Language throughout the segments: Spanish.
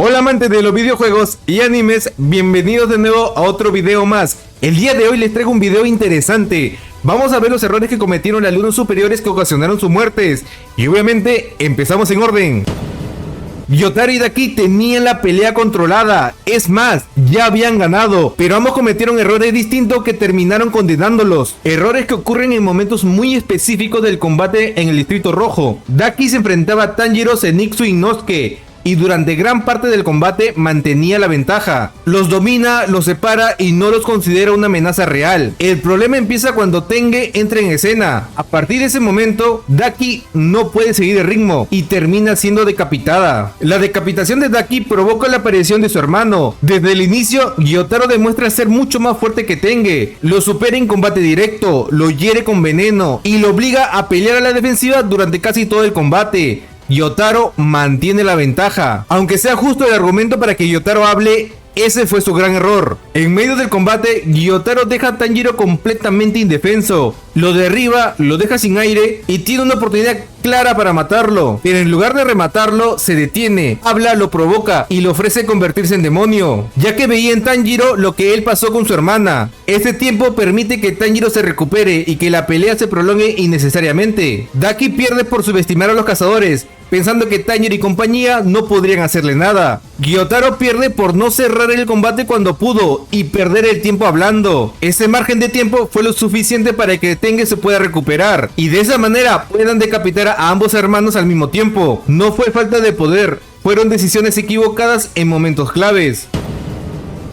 Hola amantes de los videojuegos y animes, bienvenidos de nuevo a otro video más. El día de hoy les traigo un video interesante. Vamos a ver los errores que cometieron los alumnos superiores que ocasionaron sus muertes. Y obviamente empezamos en orden. Gyotaro y Daki tenían la pelea controlada, es más, ya habían ganado, pero ambos cometieron errores distintos que terminaron condenándolos. Errores que ocurren en momentos muy específicos del combate en el Distrito Rojo. Daki se enfrentaba a Tanjiro, Zenitsu y Inosuke, y durante gran parte del combate mantenía la ventaja. Los domina, los separa y no los considera una amenaza real. El problema empieza cuando Tenge entra en escena. A partir de ese momento, Daki no puede seguir el ritmo y termina siendo decapitada. La decapitación de Daki provoca la aparición de su hermano. Desde el inicio, Gyotaro demuestra ser mucho más fuerte que Tenge. Lo supera en combate directo, lo hiere con veneno y lo obliga a pelear a la defensiva durante casi todo el combate. Gyotaro mantiene la ventaja. Aunque sea justo el argumento para que Gyotaro hable, ese fue su gran error. En medio del combate, Gyotaro deja a Tanjiro completamente indefenso. Lo derriba, lo deja sin aire y tiene una oportunidad clara para matarlo. Pero en lugar de rematarlo, se detiene, habla, lo provoca y le ofrece convertirse en demonio, ya que veía en Tanjiro lo que él pasó con su hermana. Este tiempo permite que Tanjiro se recupere y que la pelea se prolongue innecesariamente. Daki pierde por subestimar a los cazadores, pensando que Tanjiro y compañía no podrían hacerle nada. Gyotaro pierde por no cerrar el combate cuando pudo y perder el tiempo hablando. Ese margen de tiempo fue lo suficiente para que Tenge se pueda recuperar y de esa manera puedan decapitar a ambos hermanos al mismo tiempo. No fue falta de poder, fueron decisiones equivocadas en momentos claves.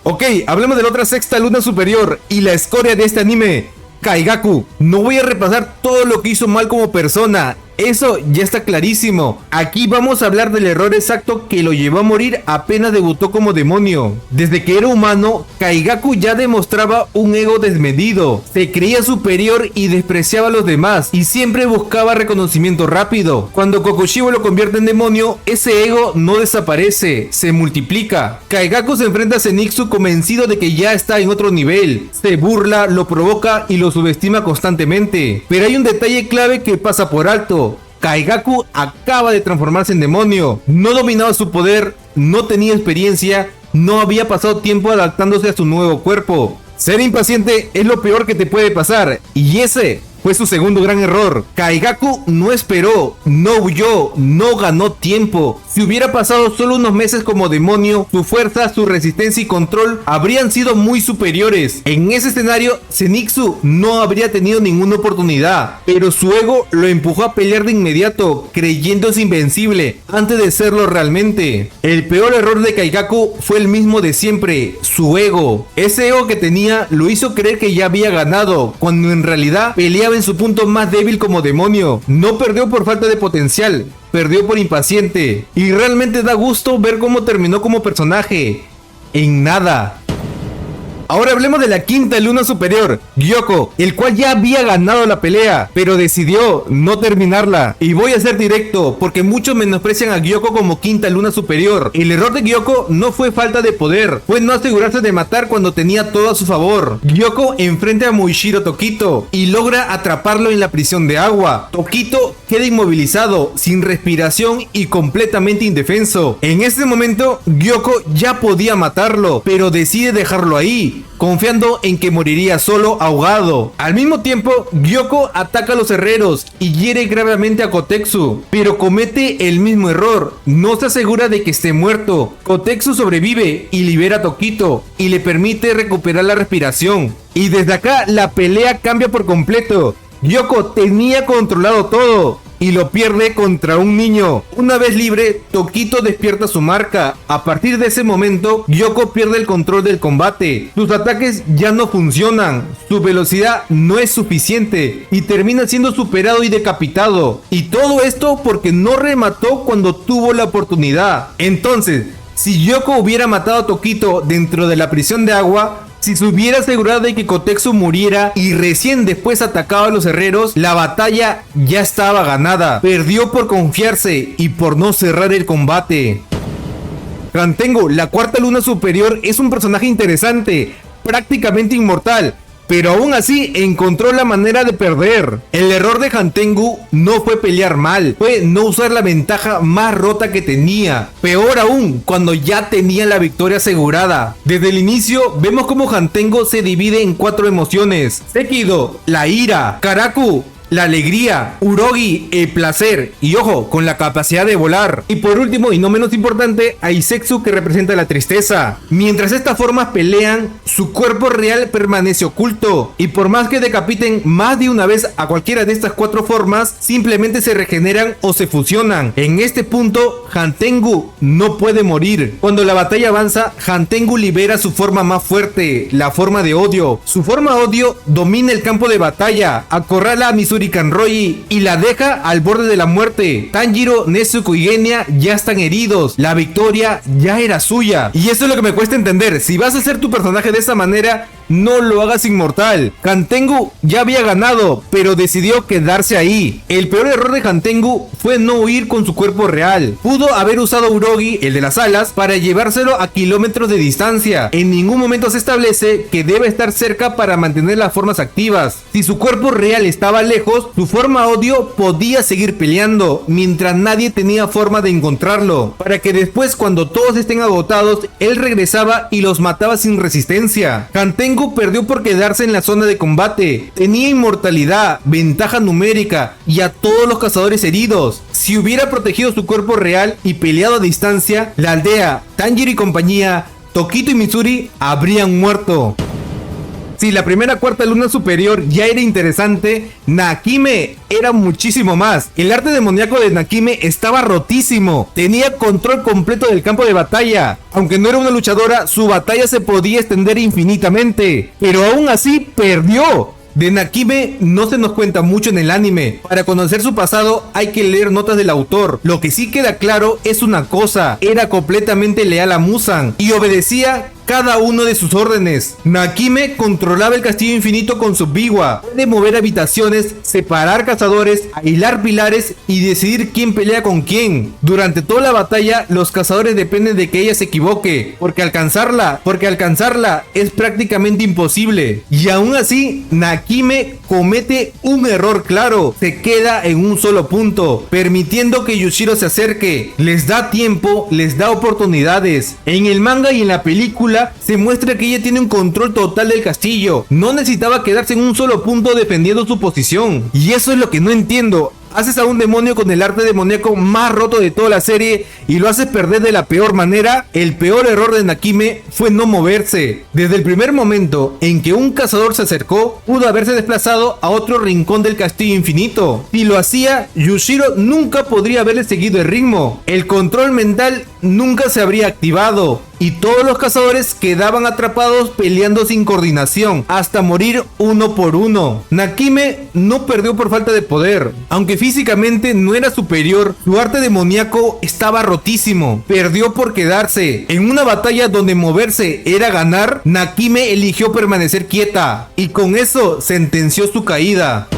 Ok, hablemos de la otra sexta luna superior y la escoria de este anime, Kaigaku. No voy a repasar todo lo que hizo mal como persona, eso ya está clarísimo. Aquí vamos a hablar del error exacto que lo llevó a morir apenas debutó como demonio. Desde que era humano, Kaigaku ya demostraba un ego desmedido. Se creía superior y despreciaba a los demás y siempre buscaba reconocimiento rápido. Cuando Kokushibo lo convierte en demonio, ese ego no desaparece, se multiplica. Kaigaku se enfrenta a Zenitsu convencido de que ya está en otro nivel. Se burla, lo provoca y lo subestima constantemente. Pero hay un detalle clave que pasa por alto. Kaigaku acaba de transformarse en demonio, no dominaba su poder, no tenía experiencia, no había pasado tiempo adaptándose a su nuevo cuerpo. Ser impaciente es lo peor que te puede pasar, y ese fue su segundo gran error. Kaigaku no esperó, no huyó, no ganó tiempo. Si hubiera pasado solo unos meses como demonio, su fuerza, su resistencia y control habrían sido muy superiores. En ese escenario, Zenitsu no habría tenido ninguna oportunidad, pero su ego lo empujó a pelear de inmediato, creyéndose invencible, antes de serlo realmente. El peor error de Kaigaku fue el mismo de siempre, su ego. Ese ego que tenía lo hizo creer que ya había ganado, cuando en realidad peleaba en su punto más débil como demonio. No perdió por falta de potencial, perdió por impaciente. Y realmente da gusto ver cómo terminó como personaje. En nada. Ahora hablemos de la quinta luna superior, Gyoko, el cual ya había ganado la pelea, pero decidió no terminarla. Y voy a ser directo, porque muchos menosprecian a Gyoko como quinta luna superior. El error de Gyoko no fue falta de poder, fue no asegurarse de matar cuando tenía todo a su favor. Gyoko enfrenta a Muishiro Tokito y logra atraparlo en la prisión de agua. Tokito queda inmovilizado, sin respiración y completamente indefenso. En este momento, Gyoko ya podía matarlo, pero decide dejarlo ahí, confiando en que moriría solo ahogado. Al mismo tiempo, Gyoko ataca a los herreros y hiere gravemente a Kotetsu, pero comete el mismo error, no se asegura de que esté muerto. Kotetsu sobrevive y libera a Tokito y le permite recuperar la respiración. Y desde acá la pelea cambia por completo. Gyoko tenía controlado todo y lo pierde contra un niño. Una vez libre, Tokito despierta su marca. A partir de ese momento, Gyoko pierde el control del combate. Sus ataques ya no funcionan, su velocidad no es suficiente y termina siendo superado y decapitado. Y todo esto porque no remató cuando tuvo la oportunidad. Entonces, si Gyoko hubiera matado a Tokito dentro de la prisión de agua, si se hubiera asegurado de que Kotetsu muriera y recién después atacaba a los herreros, la batalla ya estaba ganada. Perdió por confiarse y por no cerrar el combate. Rantengo, la cuarta luna superior, es un personaje interesante, prácticamente inmortal, pero aún así encontró la manera de perder. El error de Han Tengu no fue pelear mal, fue no usar la ventaja más rota que tenía. Peor aún, cuando ya tenía la victoria asegurada. Desde el inicio vemos como Han Tengu se divide en 4 emociones: Sekido, la ira; Karaku, la alegría; Urogi, el placer, y ojo, con la capacidad de volar. Y por último, y no menos importante, Aisetsu, que representa la tristeza. Mientras estas formas pelean, su cuerpo real permanece oculto, y por más que decapiten más de una vez a cualquiera de estas 4 formas, simplemente se regeneran o se fusionan. En este punto, Han Tengu no puede morir. Cuando la batalla avanza, Han Tengu libera su forma más fuerte, la forma de odio. Su forma odio domina el campo de batalla, acorrala a Mizuri Kanroi y la deja al borde de la muerte. Tanjiro, Nezuko y Genya ya están heridos. La victoria ya era suya. Y eso es lo que me cuesta entender. Si vas a hacer tu personaje de esa manera, no lo hagas inmortal. Han Tengu ya había ganado, pero decidió quedarse ahí. El peor error de Han Tengu fue no huir con su cuerpo real. Pudo haber usado Urogi, el de las alas, para llevárselo a kilómetros de distancia. En ningún momento se establece que debe estar cerca para mantener las formas activas. Si su cuerpo real estaba lejos, su forma odio podía seguir peleando, mientras nadie tenía forma de encontrarlo, para que después, cuando todos estén agotados, él regresaba y los mataba sin resistencia. Han Tengu perdió por quedarse en la zona de combate. Tenía inmortalidad, ventaja numérica y a todos los cazadores heridos. Si hubiera protegido su cuerpo real y peleado a distancia, la aldea, Tanjiro y compañía, Tokito y Mizuri habrían muerto. Si la primera cuarta luna superior ya era interesante, Nakime era muchísimo más. El arte demoníaco de Nakime estaba rotísimo. Tenía control completo del campo de batalla. Aunque no era una luchadora, su batalla se podía extender infinitamente. Pero aún así perdió. De Nakime no se nos cuenta mucho en el anime. Para conocer su pasado hay que leer notas del autor. Lo que sí queda claro es una cosa: era completamente leal a Muzan y obedecía cada uno de sus órdenes. Nakime controlaba el castillo infinito con su biwa. Puede mover habitaciones, separar cazadores, aislar pilares y decidir quién pelea con quién. Durante toda la batalla, los cazadores dependen de que ella se equivoque, porque alcanzarla es prácticamente imposible. Y aún así, Nakime comete un error claro. Se queda en un solo punto, permitiendo que Yushiro se acerque. Les da tiempo, les da oportunidades. En el manga y en la película se muestra que ella tiene un control total del castillo. No necesitaba quedarse en un solo punto defendiendo su posición. Y eso es lo que no entiendo. Haces a un demonio con el arte demoníaco más roto de toda la serie y lo haces perder de la peor manera. El peor error de Nakime fue no moverse. Desde el primer momento en que un cazador se acercó, pudo haberse desplazado a otro rincón del castillo infinito. Si lo hacía, Yushiro nunca podría haberle seguido el ritmo. El control mental nunca se habría activado y todos los cazadores quedaban atrapados peleando sin coordinación hasta morir uno por uno. Nakime no perdió por falta de poder. Aunque físicamente no era superior, su arte demoníaco estaba rotísimo. Perdió por quedarse. En una batalla donde moverse era ganar, Nakime eligió permanecer quieta y con eso sentenció su caída.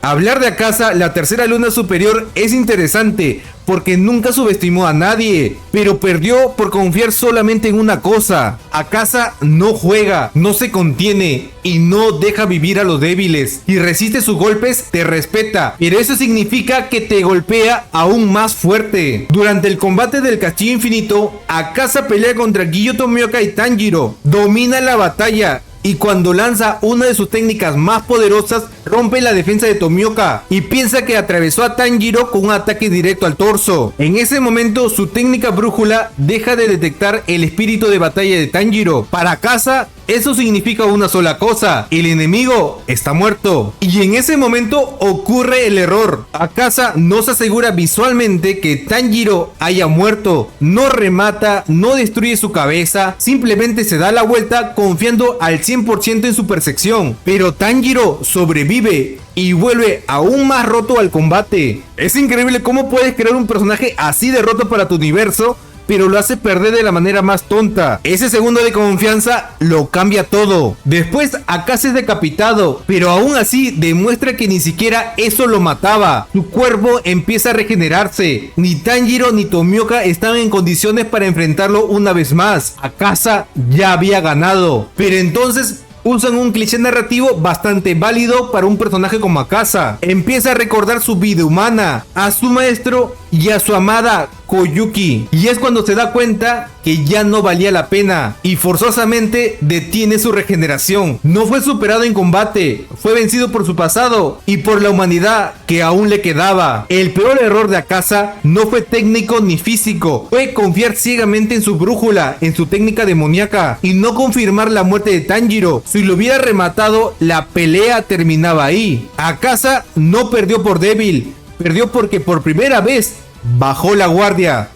Hablar de Akaza, la tercera luna superior, es interesante porque nunca subestimó a nadie, pero perdió por confiar solamente en una cosa. Akaza no juega, no se contiene y no deja vivir a los débiles. Si resiste sus golpes, te respeta, pero eso significa que te golpea aún más fuerte. Durante el combate del Castillo Infinito, Akaza pelea contra Giyu Tomioka y Tanjiro, domina la batalla y cuando lanza una de sus técnicas más poderosas, rompe la defensa de Tomioka y piensa que atravesó a Tanjiro con un ataque directo al torso. En ese momento, su técnica brújula deja de detectar el espíritu de batalla de Tanjiro. Para Akaza, eso significa una sola cosa: el enemigo está muerto. Y en ese momento ocurre el error. Akaza no se asegura visualmente que Tanjiro haya muerto, no remata, no destruye su cabeza, simplemente se da la vuelta confiando al 100% en su percepción. Pero Tanjiro sobrevive y vuelve aún más roto al combate. Es increíble cómo puedes crear un personaje así de roto para tu universo, pero lo hace perder de la manera más tonta. Ese segundo de confianza lo cambia todo. Después Akaza es decapitado, pero aún así demuestra que ni siquiera eso lo mataba. Su cuerpo empieza a regenerarse. Ni Tanjiro ni Tomioka estaban en condiciones para enfrentarlo una vez más. Akaza ya había ganado. Pero entonces, usan un cliché narrativo bastante válido para un personaje como Akaza. Empieza a recordar su vida humana, a su maestro y a su amada Koyuki, y es cuando se da cuenta que ya no valía la pena y forzosamente detiene su regeneración. No fue superado en combate, fue vencido por su pasado y por la humanidad que aún le quedaba. El peor error de Akaza no fue técnico ni físico, fue confiar ciegamente en su brújula, en su técnica demoníaca y no confirmar la muerte de Tanjiro. Si lo hubiera rematado, la pelea terminaba ahí. Akaza no perdió por débil, perdió porque por primera vez bajó la guardia.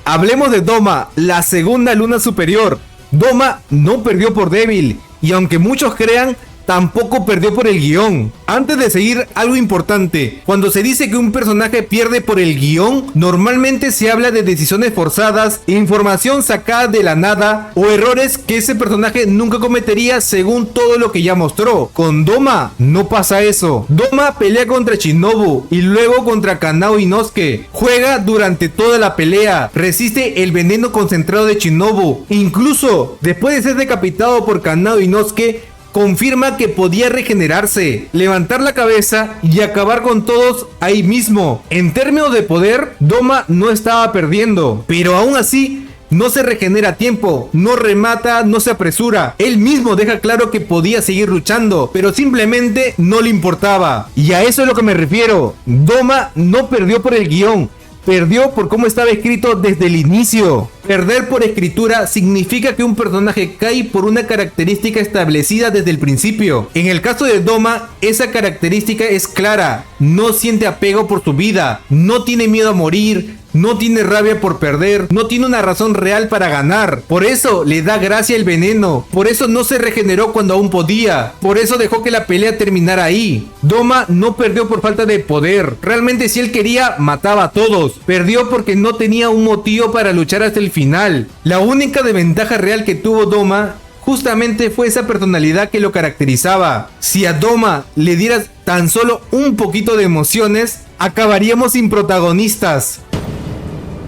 Hablemos de Doma, la segunda luna superior. Doma no perdió por débil, y aunque muchos crean, tampoco perdió por el guión. Antes de seguir, algo importante: cuando se dice que un personaje pierde por el guión, normalmente se habla de decisiones forzadas, información sacada de la nada o errores que ese personaje nunca cometería según todo lo que ya mostró. Con Doma no pasa eso. Doma pelea contra Shinobu y luego contra Kanao Inosuke. Juega durante toda la pelea, resiste el veneno concentrado de Shinobu. Incluso después de ser decapitado por Kanao Inosuke, confirma que podía regenerarse, levantar la cabeza y acabar con todos ahí mismo. En términos de poder, Doma no estaba perdiendo, pero aún así no se regenera a tiempo, no remata, no se apresura. Él mismo deja claro que podía seguir luchando, pero simplemente no le importaba. Y a eso es lo que me refiero. Doma no perdió por el guión, perdió por cómo estaba escrito desde el inicio. Perder por escritura significa que un personaje cae por una característica establecida desde el principio. En el caso de Doma, esa característica es clara: no siente apego por su vida, no tiene miedo a morir, no tiene rabia por perder, no tiene una razón real para ganar. Por eso le da gracia el veneno, por eso no se regeneró cuando aún podía, por eso dejó que la pelea terminara ahí. Doma no perdió por falta de poder, realmente si él quería mataba a todos. Perdió porque no tenía un motivo para luchar hasta el final. La única desventaja real que tuvo Doma justamente fue esa personalidad que lo caracterizaba. Si a Doma le dieras tan solo un poquito de emociones, acabaríamos sin protagonistas.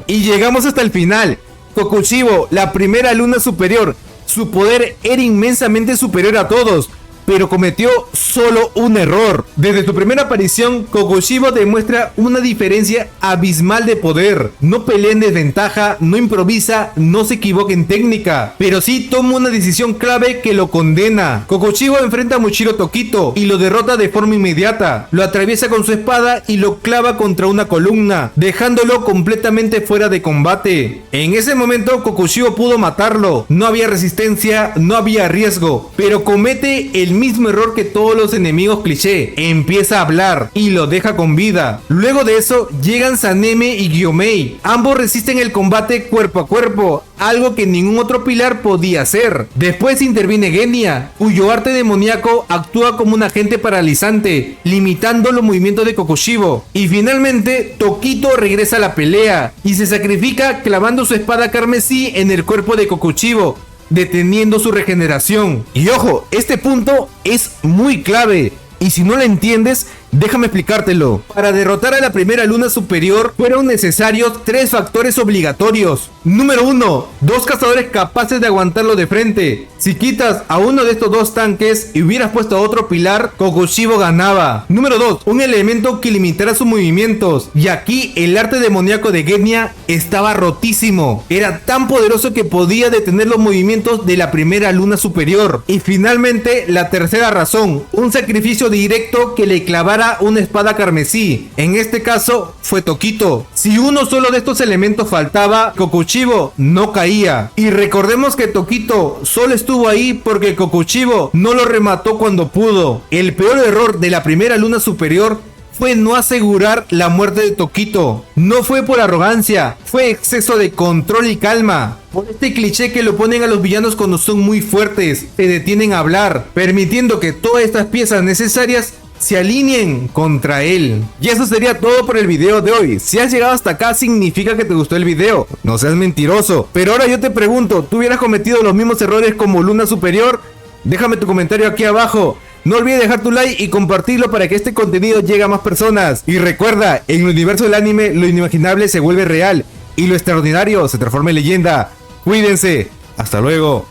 Y llegamos hasta el final. Kokushibo, la primera luna superior. Su poder era inmensamente superior a todos, pero cometió solo un error. Desde su primera aparición, Kokushibo demuestra una diferencia abismal de poder. No pelea en desventaja, no improvisa, no se equivoca en técnica, pero sí toma una decisión clave que lo condena. Kokushibo enfrenta a Mushiro Tokito y lo derrota de forma inmediata. Lo atraviesa con su espada y lo clava contra una columna, dejándolo completamente fuera de combate. En ese momento, Kokushibo pudo matarlo. No había resistencia, no había riesgo, pero comete el mismo error que todos los enemigos cliché: empieza a hablar y lo deja con vida. Luego de eso llegan Saneme y Gyomei. Ambos resisten el combate cuerpo a cuerpo, algo que ningún otro pilar podía hacer. Después interviene Genya, cuyo arte demoníaco actúa como un agente paralizante, limitando los movimientos de Kokushibo. Y finalmente Tokito regresa a la pelea y se sacrifica clavando su espada carmesí en el cuerpo de Kokushibo, deteniendo su regeneración. Y ojo, este punto es muy clave, y si no lo entiendes, déjame explicártelo. Para derrotar a la primera luna superior fueron necesarios 3 factores obligatorios. Número 1, 2 cazadores capaces de aguantarlo de frente. Si quitas a uno de estos 2 tanques y hubieras puesto a otro pilar, Kokushibo ganaba. Número 2, un elemento que limitara sus movimientos. Y aquí el arte demoníaco de Genya estaba rotísimo. Era tan poderoso que podía detener los movimientos de la primera luna superior. Y finalmente, la tercera razón, un sacrificio directo que le clavara una espada carmesí. En este caso fue Tokito. Si uno solo de estos elementos faltaba, Kokushibo no caía. Y recordemos que Tokito solo estuvo ahí porque Kokushibo no lo remató cuando pudo. El peor error de la primera luna superior fue no asegurar la muerte de Tokito. No fue por arrogancia, fue exceso de control y calma. Por este cliché que lo ponen a los villanos cuando son muy fuertes, se detienen a hablar, permitiendo que todas estas piezas necesarias se alineen contra él. Y eso sería todo por el video de hoy. Si has llegado hasta acá, significa que te gustó el video. No seas mentiroso. Pero ahora yo te pregunto, ¿tú hubieras cometido los mismos errores como Luna Superior? Déjame tu comentario aquí abajo. No olvides dejar tu like y compartirlo para que este contenido llegue a más personas. Y recuerda, en el universo del anime, lo inimaginable se vuelve real y lo extraordinario se transforma en leyenda. Cuídense. Hasta luego.